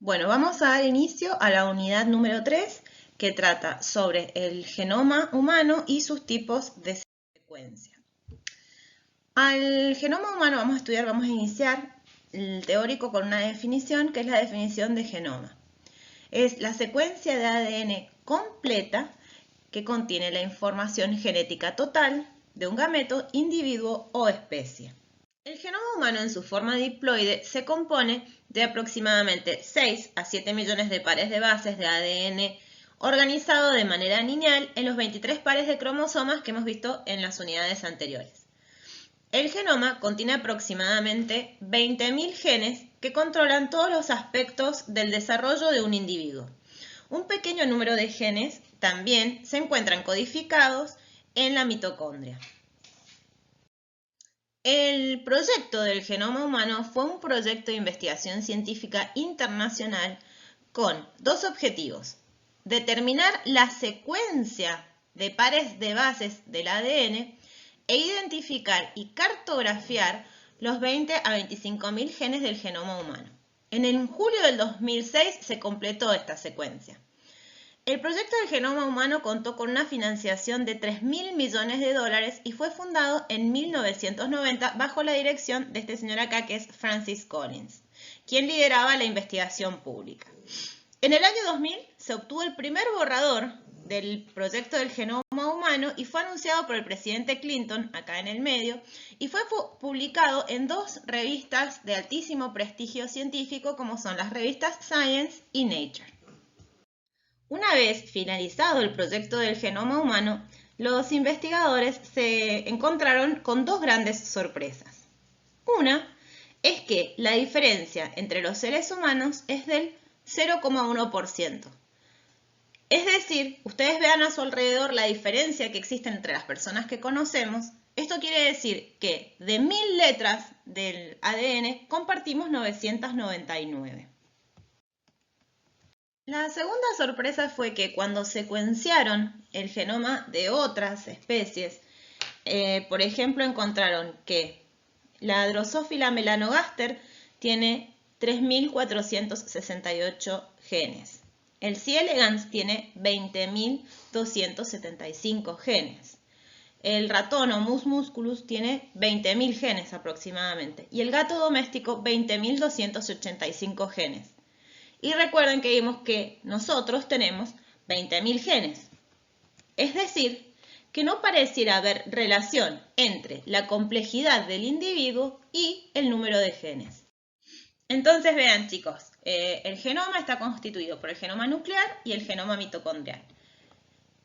Bueno, vamos a dar inicio a la unidad número 3 que trata sobre el genoma humano y sus tipos de secuencia. Al genoma humano vamos a iniciar el teórico con una definición que es la definición de genoma. Es la secuencia de ADN completa que contiene la información genética total de un gameto, individuo o especie. El genoma humano en su forma diploide se compone de aproximadamente 6 a 7 millones de pares de bases de ADN organizado de manera lineal en los 23 pares de cromosomas que hemos visto en las unidades anteriores. El genoma contiene aproximadamente 20.000 genes que controlan todos los aspectos del desarrollo de un individuo. Un pequeño número de genes también se encuentran codificados en la mitocondria. El proyecto del genoma humano fue un proyecto de investigación científica internacional con dos objetivos: determinar la secuencia de pares de bases del ADN e identificar y cartografiar los 20 a 25.000 genes del genoma humano. En julio del 2006 se completó esta secuencia. El proyecto del genoma humano contó con una financiación de $3.000 millones y fue fundado en 1990 bajo la dirección de este señor acá que es Francis Collins, quien lideraba la investigación pública. En el año 2000 se obtuvo el primer borrador del proyecto del genoma humano y fue anunciado por el presidente Clinton, acá en el medio, y fue publicado en dos revistas de altísimo prestigio científico como son las revistas Science y Nature. Una vez finalizado el proyecto del genoma humano, los investigadores se encontraron con dos grandes sorpresas. Una es que la diferencia entre los seres humanos es del 0,1%. Es decir, ustedes vean a su alrededor la diferencia que existe entre las personas que conocemos. Esto quiere decir que de 1000 letras del ADN compartimos 999. La segunda sorpresa fue que cuando secuenciaron el genoma de otras especies, por ejemplo, encontraron que la Drosophila melanogaster tiene 3.468 genes. El C. elegans tiene 20.275 genes. El ratón Homus musculus tiene 20.000 genes aproximadamente. Y el gato doméstico 20.285 genes. Y recuerden que vimos que nosotros tenemos 20.000 genes. Es decir, que no pareciera haber relación entre la complejidad del individuo y el número de genes. Entonces vean chicos, el genoma está constituido por el genoma nuclear y el genoma mitocondrial.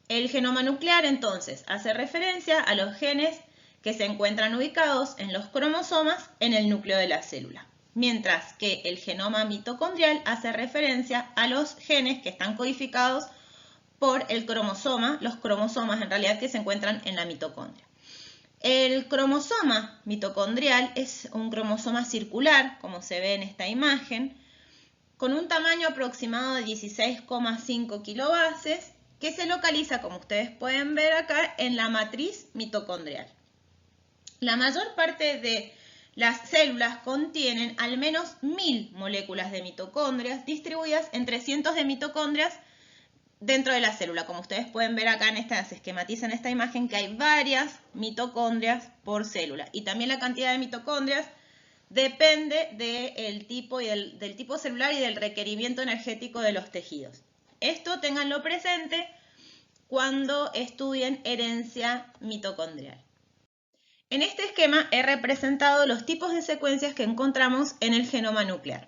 El genoma nuclear entonces hace referencia a los genes que se encuentran ubicados en los cromosomas en el núcleo de la célula. Mientras que el genoma mitocondrial hace referencia a los genes que están codificados por el cromosoma, los cromosomas en realidad que se encuentran en la mitocondria. El cromosoma mitocondrial es un cromosoma circular, como se ve en esta imagen, con un tamaño aproximado de 16,5 kilobases, que se localiza, como ustedes pueden ver acá, en la matriz mitocondrial. La mayor parte de las células contienen al menos 1000 moléculas de mitocondrias distribuidas entre cientos de mitocondrias dentro de la célula. Como ustedes pueden ver acá se esquematiza en esta imagen que hay varias mitocondrias por célula. Y también la cantidad de mitocondrias depende del tipo celular y del requerimiento energético de los tejidos. Esto ténganlo presente cuando estudien herencia mitocondrial. En este esquema he representado los tipos de secuencias que encontramos en el genoma nuclear.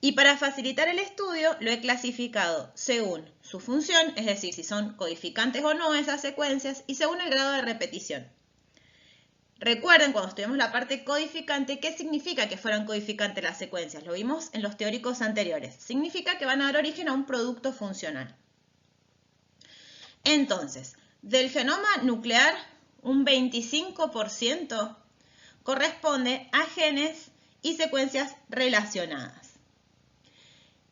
Y para facilitar el estudio lo he clasificado según su función, es decir, si son codificantes o no esas secuencias, y según el grado de repetición. Recuerden cuando estudiamos la parte codificante, ¿qué significa que fueran codificantes las secuencias? Lo vimos en los teóricos anteriores. Significa que van a dar origen a un producto funcional. Entonces, del genoma nuclear, un 25% corresponde a genes y secuencias relacionadas.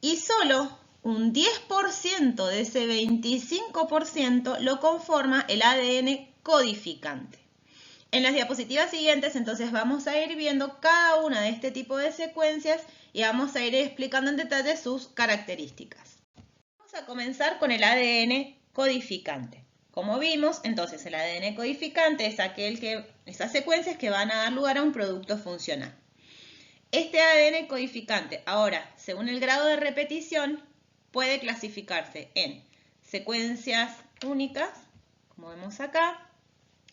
Y solo un 10% de ese 25% lo conforma el ADN codificante. En las diapositivas siguientes, entonces, vamos a ir viendo cada una de este tipo de secuencias y vamos a ir explicando en detalle sus características. Vamos a comenzar con el ADN codificante. Como vimos, entonces, el ADN codificante es esas secuencias que van a dar lugar a un producto funcional. Este ADN codificante, ahora, según el grado de repetición, puede clasificarse en secuencias únicas, como vemos acá,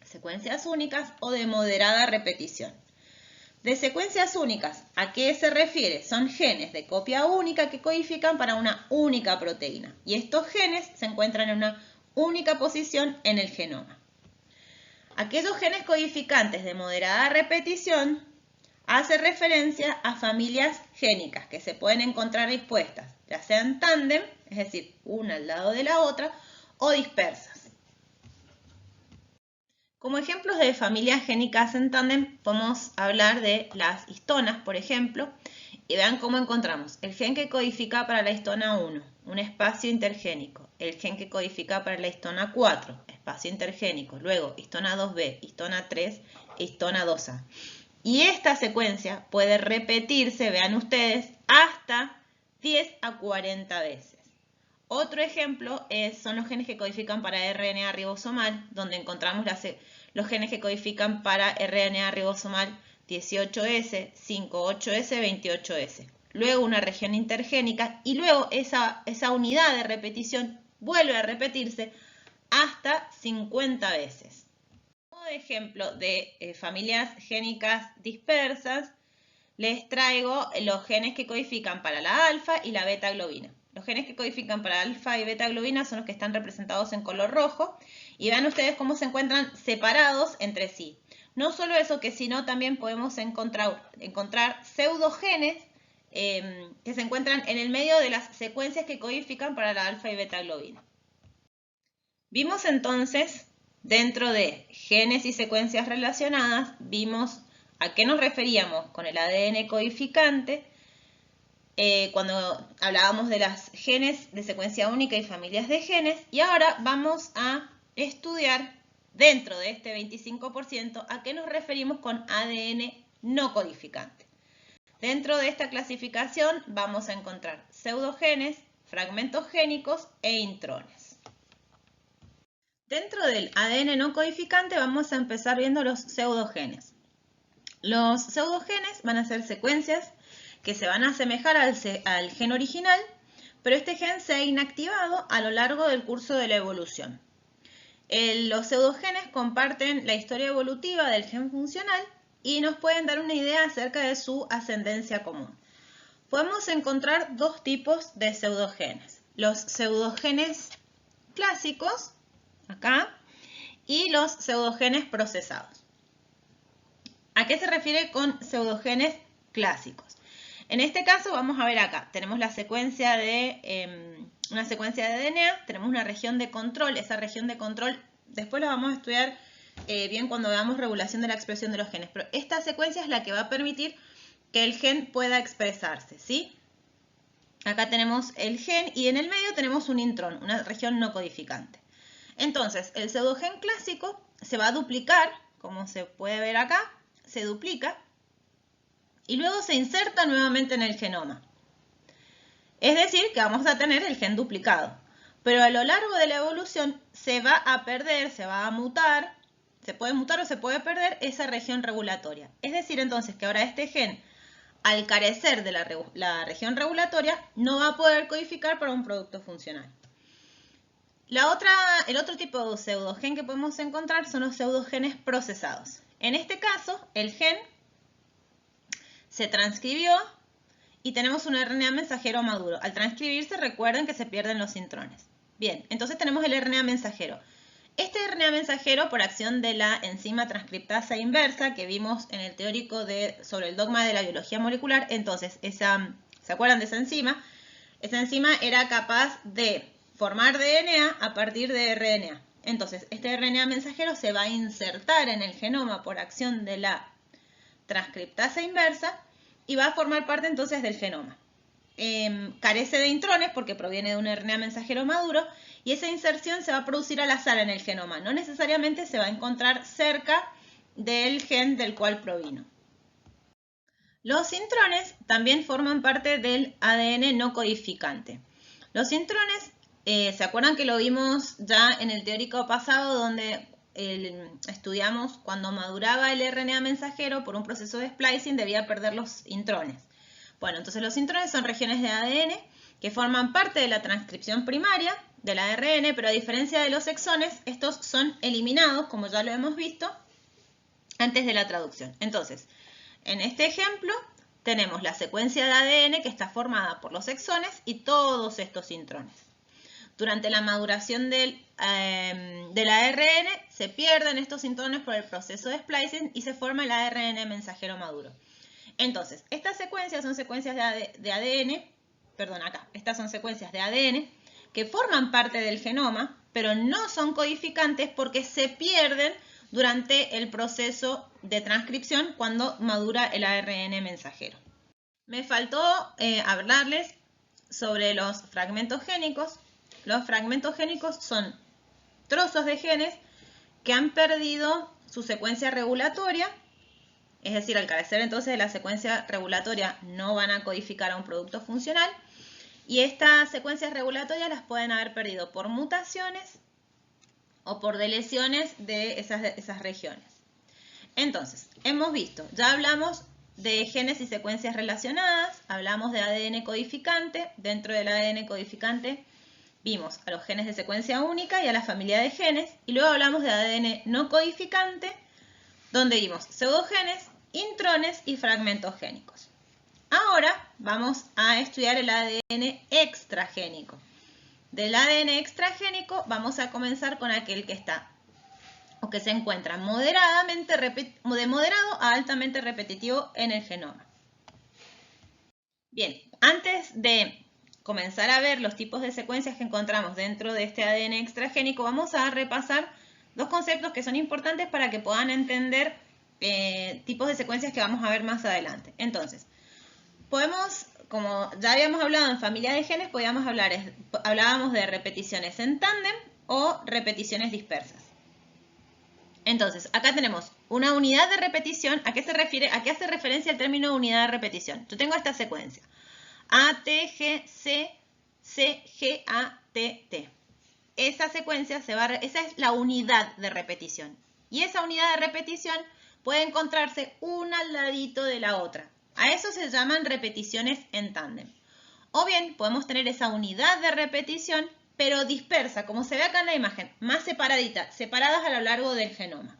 secuencias únicas o de moderada repetición. De secuencias únicas, ¿a qué se refiere? Son genes de copia única que codifican para una única proteína. Y estos genes se encuentran en una única posición en el genoma. Aquellos genes codificantes de moderada repetición hace referencia a familias génicas que se pueden encontrar dispuestas, ya sea en tándem, es decir, una al lado de la otra, o dispersas. Como ejemplos de familias génicas en tándem, podemos hablar de las histonas, por ejemplo, y vean cómo encontramos el gen que codifica para la histona 1, un espacio intergénico, el gen que codifica para la histona 4, espacio intergénico, luego histona 2b, histona 3 e histona 2a. Y esta secuencia puede repetirse, vean ustedes, hasta 10 a 40 veces. Otro ejemplo son los genes que codifican para RNA ribosomal, donde encontramos los genes que codifican para RNA ribosomal 18S, 58S, 28S. Luego una región intergénica y luego esa unidad de repetición vuelve a repetirse hasta 50 veces. Como ejemplo de familias génicas dispersas, les traigo los genes que codifican para la alfa y la beta globina. Los genes que codifican para alfa y beta globina son los que están representados en color rojo. Y vean ustedes cómo se encuentran separados entre sí. No solo eso, sino también podemos encontrar pseudogenes que se encuentran en el medio de las secuencias que codifican para la alfa y beta globina. Vimos entonces, dentro de genes y secuencias relacionadas, vimos a qué nos referíamos con el ADN codificante, cuando hablábamos de las genes de secuencia única y familias de genes, y ahora vamos a estudiar dentro de este 25% a qué nos referimos con ADN no codificante. Dentro de esta clasificación vamos a encontrar pseudogenes, fragmentos génicos e intrones. Dentro del ADN no codificante vamos a empezar viendo los pseudogenes. Los pseudogenes van a ser secuencias que se van a asemejar al gen original, pero este gen se ha inactivado a lo largo del curso de la evolución. Los pseudogenes comparten la historia evolutiva del gen funcional y nos pueden dar una idea acerca de su ascendencia común. Podemos encontrar dos tipos de pseudogenes. Los pseudogenes clásicos, acá, y los pseudogenes procesados. ¿A qué se refiere con pseudogenes clásicos? En este caso vamos a ver acá, tenemos una secuencia de DNA, tenemos una región de control, esa región de control después la vamos a estudiar bien cuando veamos regulación de la expresión de los genes, pero esta secuencia es la que va a permitir que el gen pueda expresarse, ¿sí? Acá tenemos el gen y en el medio tenemos un intrón, una región no codificante. Entonces, el pseudogen clásico se va a duplicar, como se puede ver acá, se duplica, y luego se inserta nuevamente en el genoma. Es decir, que vamos a tener el gen duplicado. Pero a lo largo de la evolución se va a perder, se va a mutar, se puede mutar o se puede perder esa región regulatoria. Es decir, entonces, que ahora este gen, al carecer de la región regulatoria, no va a poder codificar para un producto funcional. El otro tipo de pseudogen que podemos encontrar son los pseudogenes procesados. En este caso, el gen se transcribió y tenemos un RNA mensajero maduro. Al transcribirse, recuerden que se pierden los intrones. Bien, entonces tenemos el RNA mensajero. Este RNA mensajero, por acción de la enzima transcriptasa inversa que vimos en el teórico sobre el dogma de la biología molecular, entonces, ¿se acuerdan de esa enzima? Esa enzima era capaz de formar DNA a partir de RNA. Entonces, este RNA mensajero se va a insertar en el genoma por acción de la transcriptasa inversa y va a formar parte entonces del genoma. Carece de intrones porque proviene de un RNA mensajero maduro y esa inserción se va a producir al azar en el genoma. No necesariamente se va a encontrar cerca del gen del cual provino. Los intrones también forman parte del ADN no codificante. Los intrones, ¿se acuerdan que lo vimos ya en el teórico pasado donde estudiamos cuando maduraba el RNA mensajero por un proceso de splicing debía perder los intrones? Bueno, entonces los intrones son regiones de ADN que forman parte de la transcripción primaria del ARN, pero a diferencia de los exones, estos son eliminados, como ya lo hemos visto, antes de la traducción. Entonces, en este ejemplo tenemos la secuencia de ADN que está formada por los exones y todos estos intrones. Durante la maduración del ARN se pierden estos intrones por el proceso de splicing y se forma el ARN mensajero maduro. Entonces, estas secuencias son secuencias de ADN, perdón, acá, estas son secuencias de ADN que forman parte del genoma, pero no son codificantes porque se pierden durante el proceso de transcripción cuando madura el ARN mensajero. Me faltó hablarles sobre los fragmentos génicos. Los fragmentos génicos son trozos de genes que han perdido su secuencia regulatoria, es decir, al carecer entonces de la secuencia regulatoria no van a codificar a un producto funcional, y estas secuencias regulatorias las pueden haber perdido por mutaciones o por deleciones de esas regiones. Entonces, hemos visto, ya hablamos de genes y secuencias relacionadas, hablamos de ADN codificante, dentro del ADN codificante vimos a los genes de secuencia única y a la familia de genes, y luego hablamos de ADN no codificante, donde vimos pseudogenes, intrones y fragmentos génicos. Ahora vamos a estudiar el ADN extragénico. Del ADN extragénico vamos a comenzar con aquel que está o que se encuentra de moderado a altamente repetitivo en el genoma. Bien, antes de comenzar a ver los tipos de secuencias que encontramos dentro de este ADN extragénico, vamos a repasar dos conceptos que son importantes para que puedan entender tipos de secuencias que vamos a ver más adelante. Entonces, podemos, como ya habíamos hablado en familia de genes, hablábamos de repeticiones en tándem o repeticiones dispersas. Entonces, acá tenemos una unidad de repetición. ¿A qué se refiere? ¿A qué hace referencia el término unidad de repetición? Yo tengo esta secuencia. A, T, G, C, C, G, A, T, T. Esa secuencia esa es la unidad de repetición. Y esa unidad de repetición puede encontrarse una al ladito de la otra. A eso se llaman repeticiones en tándem. O bien podemos tener esa unidad de repetición, pero dispersa, como se ve acá en la imagen, más separadas a lo largo del genoma.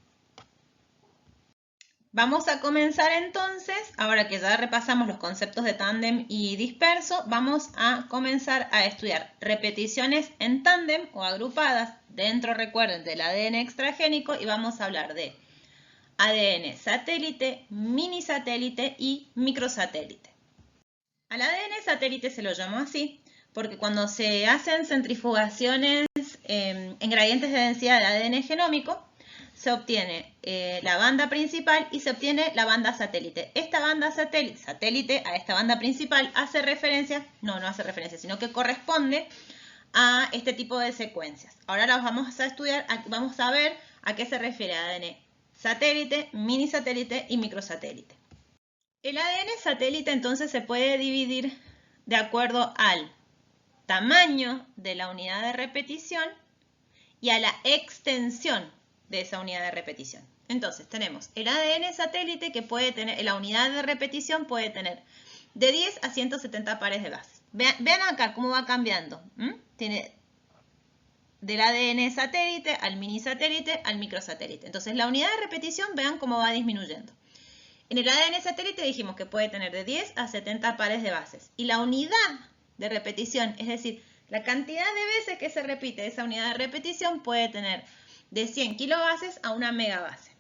Vamos a comenzar entonces, ahora que ya repasamos los conceptos de tándem y disperso, vamos a comenzar a estudiar repeticiones en tándem o agrupadas dentro, recuerden, del ADN extragénico, y vamos a hablar de ADN satélite, mini satélite y microsatélite. Al ADN satélite se lo llamó así porque cuando se hacen centrifugaciones en gradientes de densidad de ADN genómico, se obtiene la banda principal y se obtiene la banda satélite. Esta banda satélite a esta banda principal hace referencia, no hace referencia, sino que corresponde a este tipo de secuencias. Ahora las vamos a estudiar, vamos a ver a qué se refiere ADN satélite, mini satélite y microsatélite. El ADN satélite entonces se puede dividir de acuerdo al tamaño de la unidad de repetición y a la extensión de esa unidad de repetición. Entonces tenemos el ADN satélite que puede tener, la unidad de repetición puede tener de 10 a 170 pares de bases. Vean acá cómo va cambiando. Tiene del ADN satélite al mini satélite al microsatélite. Entonces la unidad de repetición, vean cómo va disminuyendo. En el ADN satélite dijimos que puede tener de 10 a 70 pares de bases. Y la unidad de repetición, es decir, la cantidad de veces que se repite esa unidad de repetición, puede tener de 100 kilobases a una megabase.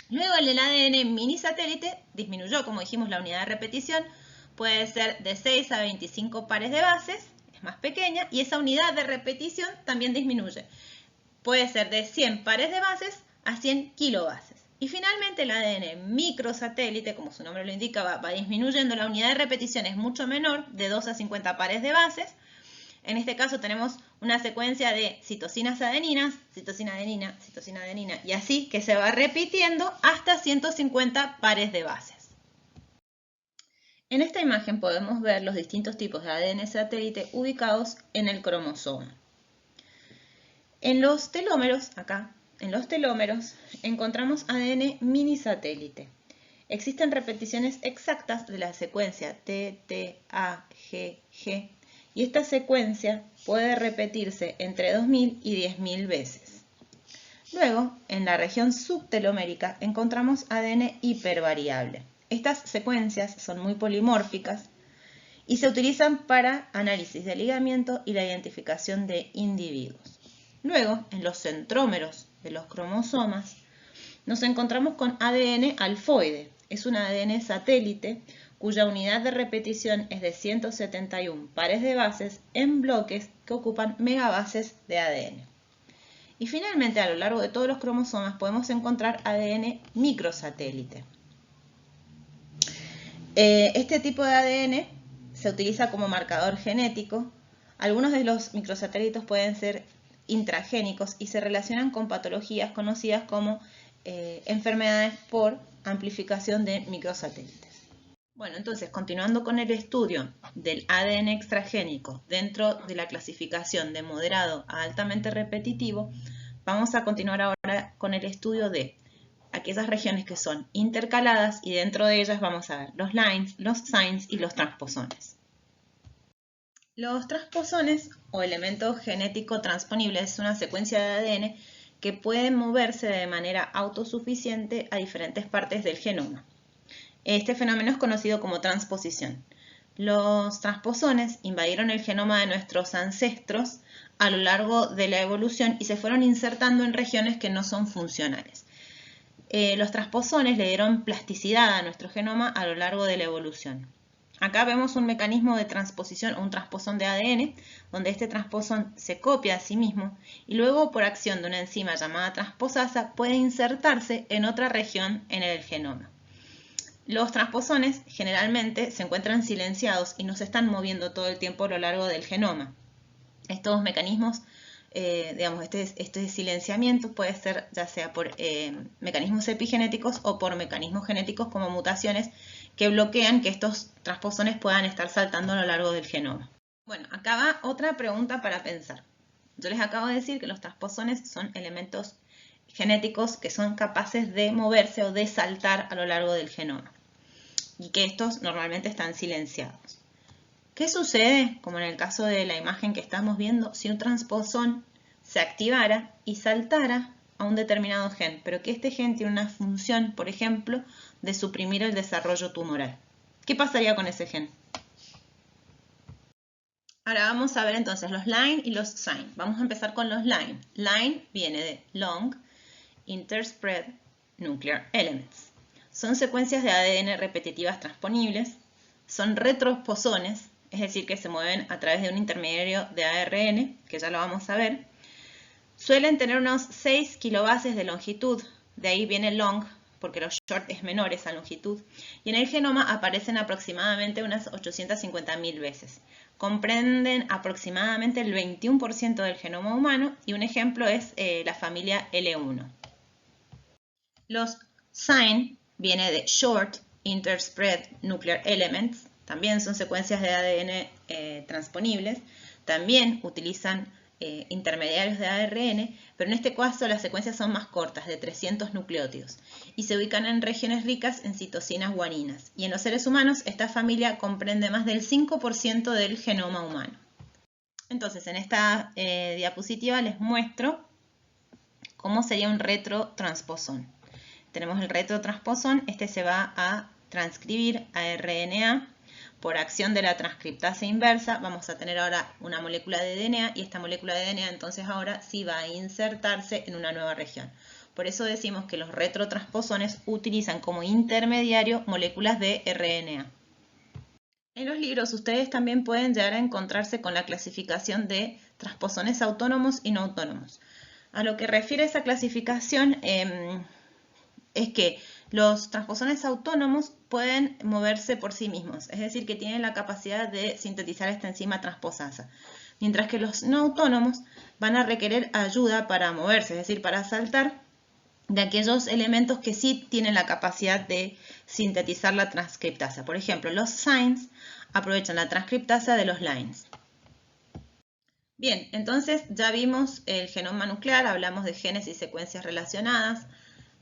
Luego en el ADN mini satélite disminuyó, como dijimos, la unidad de repetición. Puede ser de 6 a 25 pares de bases, es más pequeña, y esa unidad de repetición también disminuye. Puede ser de 100 pares de bases a 100 kilobases. Y finalmente el ADN microsatélite, como su nombre lo indica, va disminuyendo. La unidad de repetición es mucho menor, de 2 a 50 pares de bases. En este caso tenemos una secuencia de citosinas adeninas, citosina adenina, citosina adenina, y así que se va repitiendo hasta 150 pares de bases. En esta imagen podemos ver los distintos tipos de ADN satélite ubicados en el cromosoma. En los telómeros, acá, en los telómeros, encontramos ADN minisatélite. Existen repeticiones exactas de la secuencia T, T, A, G, G, y esta secuencia puede repetirse entre 2000 y 10.000 veces. Luego, en la región subtelomérica, encontramos ADN hipervariable. Estas secuencias son muy polimórficas y se utilizan para análisis de ligamiento y la identificación de individuos. Luego, en los centrómeros de los cromosomas, nos encontramos con ADN alfoide. Es un ADN satélite cuya unidad de repetición es de 171 pares de bases en bloques que ocupan megabases de ADN. Y finalmente, a lo largo de todos los cromosomas podemos encontrar ADN microsatélite. Este tipo de ADN se utiliza como marcador genético. Algunos de los microsatélites pueden ser intragénicos y se relacionan con patologías conocidas como enfermedades por amplificación de microsatélites. Bueno, entonces, continuando con el estudio del ADN extragénico dentro de la clasificación de moderado a altamente repetitivo, vamos a continuar ahora con el estudio de aquellas regiones que son intercaladas y dentro de ellas vamos a ver los lines, los signs y los transposones. Los transposones o elementos genéticos transponibles es una secuencia de ADN que pueden moverse de manera autosuficiente a diferentes partes del genoma. Este fenómeno es conocido como transposición. Los transposones invadieron el genoma de nuestros ancestros a lo largo de la evolución y se fueron insertando en regiones que no son funcionales. Los transposones le dieron plasticidad a nuestro genoma a lo largo de la evolución. Acá vemos un mecanismo de transposición o un transposón de ADN, donde este transposón se copia a sí mismo y luego por acción de una enzima llamada transposasa puede insertarse en otra región en el genoma. Los transposones generalmente se encuentran silenciados y no se están moviendo todo el tiempo a lo largo del genoma. Estos mecanismos, este silenciamiento puede ser ya sea por mecanismos epigenéticos o por mecanismos genéticos como mutaciones que bloquean que estos transposones puedan estar saltando a lo largo del genoma. Bueno, acá va otra pregunta para pensar. Yo les acabo de decir que los transposones son elementos genéticos que son capaces de moverse o de saltar a lo largo del genoma y que estos normalmente están silenciados. ¿Qué sucede, como en el caso de la imagen que estamos viendo, si un transposón se activara y saltara a un determinado gen, pero que este gen tiene una función, por ejemplo, de suprimir el desarrollo tumoral? ¿Qué pasaría con ese gen? Ahora vamos a ver entonces los line y los sign. Vamos a empezar con los line. Line viene de long interspread nuclear elements. Son secuencias de ADN repetitivas transponibles, son retroposones, es decir, que se mueven a través de un intermediario de ARN, que ya lo vamos a ver. Suelen tener unos 6 kilobases de longitud, de ahí viene long, porque los short es menor esa longitud, y en el genoma aparecen aproximadamente unas 850.000 veces. Comprenden aproximadamente el 21% del genoma humano y un ejemplo es la familia L1. Los sign viene de Short Interspread Nuclear Elements, también son secuencias de ADN transponibles, también utilizan intermediarios de ARN, pero en este caso las secuencias son más cortas, de 300 nucleótidos, y se ubican en regiones ricas en citosinas guaninas. Y en los seres humanos esta familia comprende más del 5% del genoma humano. Entonces, en esta diapositiva les muestro cómo sería un retrotransposón. Tenemos el retrotransposón, este se va a transcribir a RNA. Por acción de la transcriptasa inversa vamos a tener ahora una molécula de DNA y esta molécula de DNA entonces ahora sí va a insertarse en una nueva región. Por eso decimos que los retrotransposones utilizan como intermediario moléculas de RNA. En los libros ustedes también pueden llegar a encontrarse con la clasificación de transposones autónomos y no autónomos. A lo que refiere esa clasificación es que los transposones autónomos pueden moverse por sí mismos, es decir, que tienen la capacidad de sintetizar esta enzima transposasa. mientras que los no autónomos van a requerir ayuda para moverse, es decir, para saltar de aquellos elementos que sí tienen la capacidad de sintetizar la transcriptasa. Por ejemplo, los SINEs aprovechan la transcriptasa de los LINEs. Bien, entonces ya vimos el genoma nuclear, hablamos de genes y secuencias relacionadas,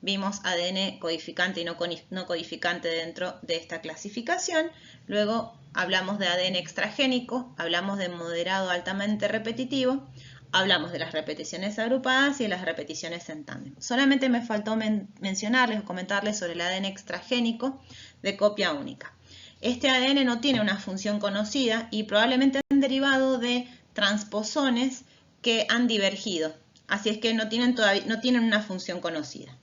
vimos ADN codificante y no codificante dentro de esta clasificación, luego hablamos de ADN extragénico, hablamos de moderado altamente repetitivo, hablamos de las repeticiones agrupadas y de las repeticiones en tándem. Solamente me faltó mencionarles o comentarles sobre el ADN extragénico de copia única. Este ADN no tiene una función conocida y probablemente han derivado de transposones que han divergido, así es que no tienen una función conocida.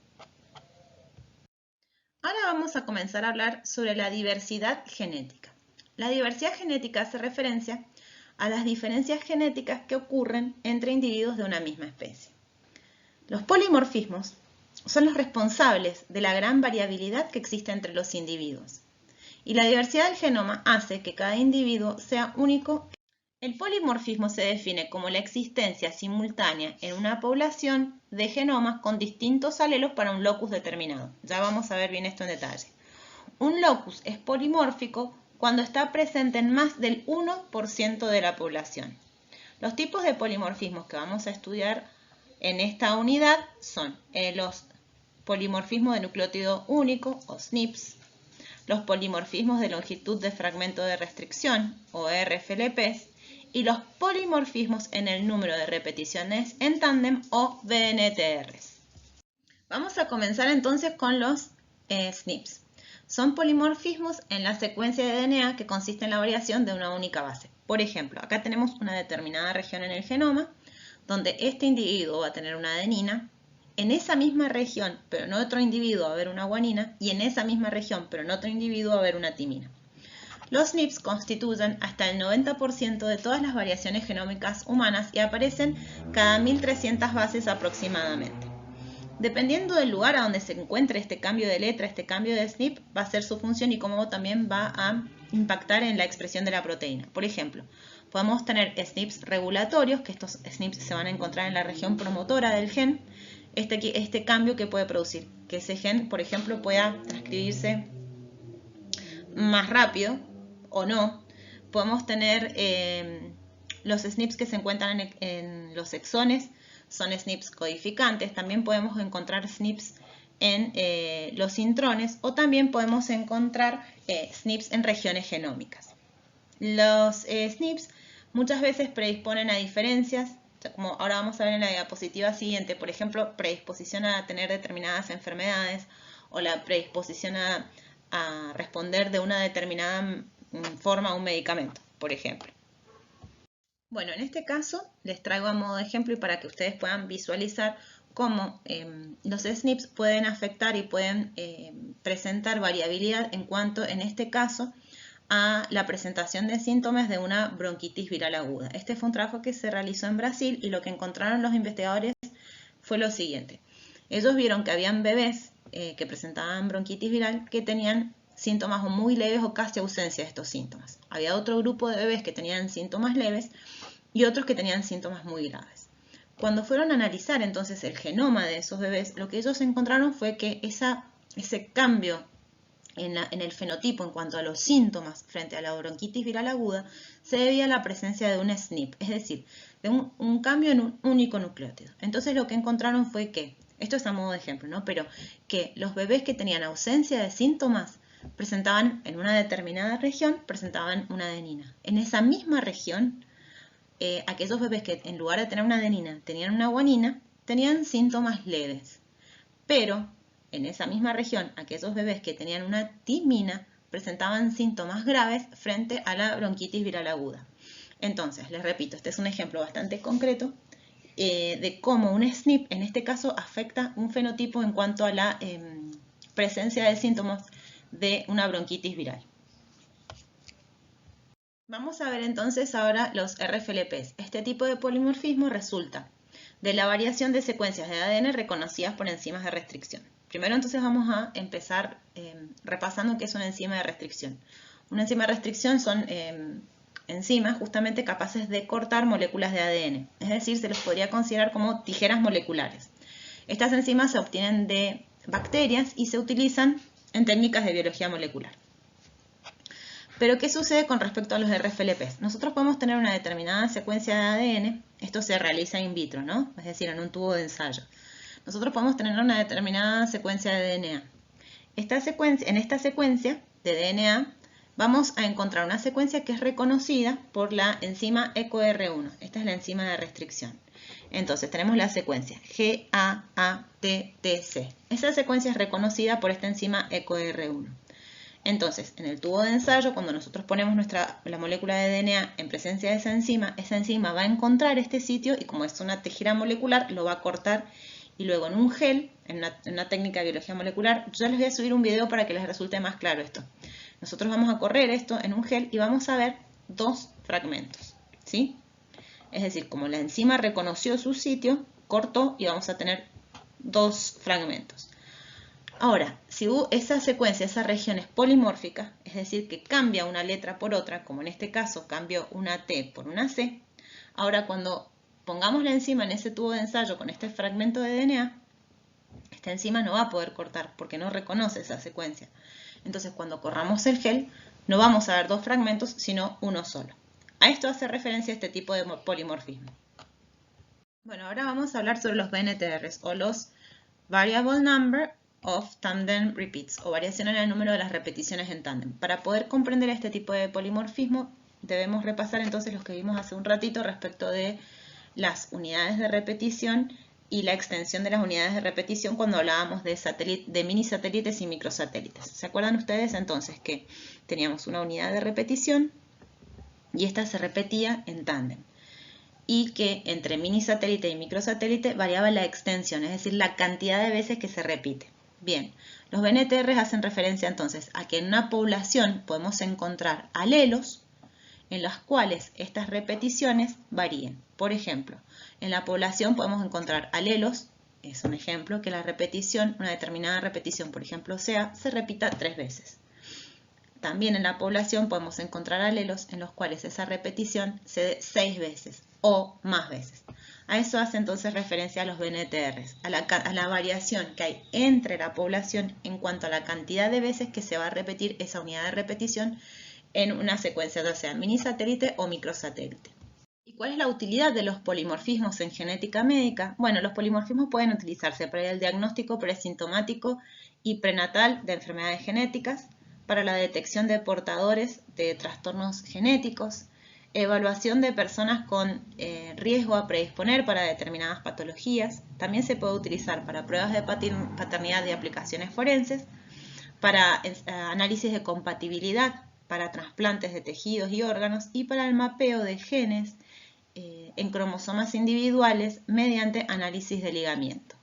Ahora vamos a comenzar a hablar sobre la diversidad genética. La diversidad genética hace referencia a las diferencias genéticas que ocurren entre individuos de una misma especie. Los polimorfismos son los responsables de la gran variabilidad que existe entre los individuos. Y la diversidad del genoma hace que cada individuo sea único. El polimorfismo se define como la existencia simultánea en una población de genomas con distintos alelos para un locus determinado. Ya vamos a ver bien esto en detalle. Un locus es polimórfico cuando está presente en más del 1% de la población. Los tipos de polimorfismos que vamos a estudiar en esta unidad son los polimorfismos de nucleótido único o SNPs, los polimorfismos de longitud de fragmento de restricción o RFLPs, y los polimorfismos en el número de repeticiones en tándem o VNTRs. Vamos a comenzar entonces con los SNPs. Son polimorfismos en la secuencia de DNA que consiste en la variación de una única base. Por ejemplo, acá tenemos una determinada región en el genoma donde este individuo va a tener una adenina, en esa misma región, pero en otro individuo va a haber una guanina, y en esa misma región, pero en otro individuo va a haber una timina. Los SNPs constituyen hasta el 90% de todas las variaciones genómicas humanas y aparecen cada 1300 bases aproximadamente. Dependiendo del lugar a donde se encuentre este cambio de letra, este cambio de SNP, va a ser su función y cómo también va a impactar en la expresión de la proteína. Por ejemplo, podemos tener SNPs regulatorios, que estos SNPs se van a encontrar en la región promotora del gen, este cambio que puede producir, que ese gen, por ejemplo, pueda transcribirse más rápido o no. Podemos tener los SNPs que se encuentran en los exones, son SNPs codificantes. También podemos encontrar SNPs en los intrones o también podemos encontrar SNPs en regiones genómicas. Los SNPs muchas veces predisponen a diferencias, como ahora vamos a ver en la diapositiva siguiente, por ejemplo, predisposición a tener determinadas enfermedades o la predisposición a responder de una determinada forma a un medicamento, por ejemplo. Bueno, en este caso les traigo a modo de ejemplo y para que ustedes puedan visualizar cómo los SNPs pueden afectar y pueden presentar variabilidad en cuanto, en este caso, a la presentación de síntomas de una bronquitis viral aguda. Este fue un trabajo que se realizó en Brasil y lo que encontraron los investigadores fue lo siguiente. Ellos vieron que habían bebés que presentaban bronquitis viral que tenían síntomas muy leves o casi ausencia de estos síntomas. Había otro grupo de bebés que tenían síntomas leves y otros que tenían síntomas muy graves. Cuando fueron a analizar entonces el genoma de esos bebés, lo que ellos encontraron fue que ese cambio en el fenotipo en cuanto a los síntomas frente a la bronquitis viral aguda se debía a la presencia de un SNP, es decir, de un cambio en un único nucleótido. Entonces lo que encontraron fue que, esto es a modo de ejemplo, ¿no? Pero que los bebés que tenían ausencia de síntomas presentaban en una determinada región, presentaban una adenina. En esa misma región, aquellos bebés que en lugar de tener una adenina tenían una guanina, tenían síntomas leves. Pero en esa misma región, aquellos bebés que tenían una timina presentaban síntomas graves frente a la bronquitis viral aguda. Entonces, les repito, este es un ejemplo bastante concreto de cómo un SNP, en este caso, afecta un fenotipo en cuanto a la presencia de síntomas de una bronquitis viral. Vamos a ver entonces ahora los RFLPs. Este tipo de polimorfismo resulta de la variación de secuencias de ADN reconocidas por enzimas de restricción. Primero entonces vamos a empezar repasando qué es una enzima de restricción. Una enzima de restricción son enzimas justamente capaces de cortar moléculas de ADN. Es decir, se los podría considerar como tijeras moleculares. Estas enzimas se obtienen de bacterias y se utilizan en técnicas de biología molecular. Pero, ¿qué sucede con respecto a los RFLPs? Nosotros podemos tener una determinada secuencia de ADN, esto se realiza in vitro, ¿no? Es decir, en un tubo de ensayo. Nosotros podemos tener una determinada secuencia de DNA. En esta secuencia de DNA vamos a encontrar una secuencia que es reconocida por la enzima EcoR1. Esta es la enzima de restricción. Entonces tenemos la secuencia GAATTC. Esa secuencia es reconocida por esta enzima EcoR1. Entonces, en el tubo de ensayo, cuando nosotros ponemos la molécula de DNA en presencia de esa enzima va a encontrar este sitio y como es una tijera molecular, lo va a cortar y luego en un gel, en una técnica de biología molecular, yo les voy a subir un video para que les resulte más claro esto. Nosotros vamos a correr esto en un gel y vamos a ver dos fragmentos, ¿sí? Es decir, como la enzima reconoció su sitio, cortó y vamos a tener dos fragmentos. Ahora, si esa secuencia, esa región es polimórfica, es decir, que cambia una letra por otra, como en este caso cambio una T por una C, ahora cuando pongamos la enzima en ese tubo de ensayo con este fragmento de DNA, esta enzima no va a poder cortar porque no reconoce esa secuencia. Entonces, cuando corramos el gel, no vamos a ver dos fragmentos, sino uno solo. A esto hace referencia este tipo de polimorfismo. Bueno, ahora vamos a hablar sobre los VNTRs o los Variable Number of Tandem Repeats o variación en el número de las repeticiones en tándem. Para poder comprender este tipo de polimorfismo debemos repasar entonces los que vimos hace un ratito respecto de las unidades de repetición y la extensión de las unidades de repetición cuando hablábamos de mini satélites y microsatélites. ¿Se acuerdan ustedes entonces que teníamos una unidad de repetición y esta se repetía en tándem? Y que entre mini satélite y microsatélite variaba la extensión, es decir, la cantidad de veces que se repite. Bien, los VNTRs hacen referencia entonces a que en una población podemos encontrar alelos en los cuales estas repeticiones varíen. Por ejemplo, en la población podemos encontrar alelos, es un ejemplo, que la repetición, una determinada repetición, por ejemplo, se repita 3 veces. También en la población podemos encontrar alelos en los cuales esa repetición se dé 6 veces o más veces. A eso hace entonces referencia a los VNTRs, a la variación que hay entre la población en cuanto a la cantidad de veces que se va a repetir esa unidad de repetición en una secuencia, ya sea mini satélite o microsatélite. ¿Y cuál es la utilidad de los polimorfismos en genética médica? Bueno, los polimorfismos pueden utilizarse para el diagnóstico presintomático y prenatal de enfermedades genéticas, para la detección de portadores de trastornos genéticos, evaluación de personas con riesgo a predisponer para determinadas patologías. También se puede utilizar para pruebas de paternidad y aplicaciones forenses, para análisis de compatibilidad, para trasplantes de tejidos y órganos y para el mapeo de genes en cromosomas individuales mediante análisis de ligamiento.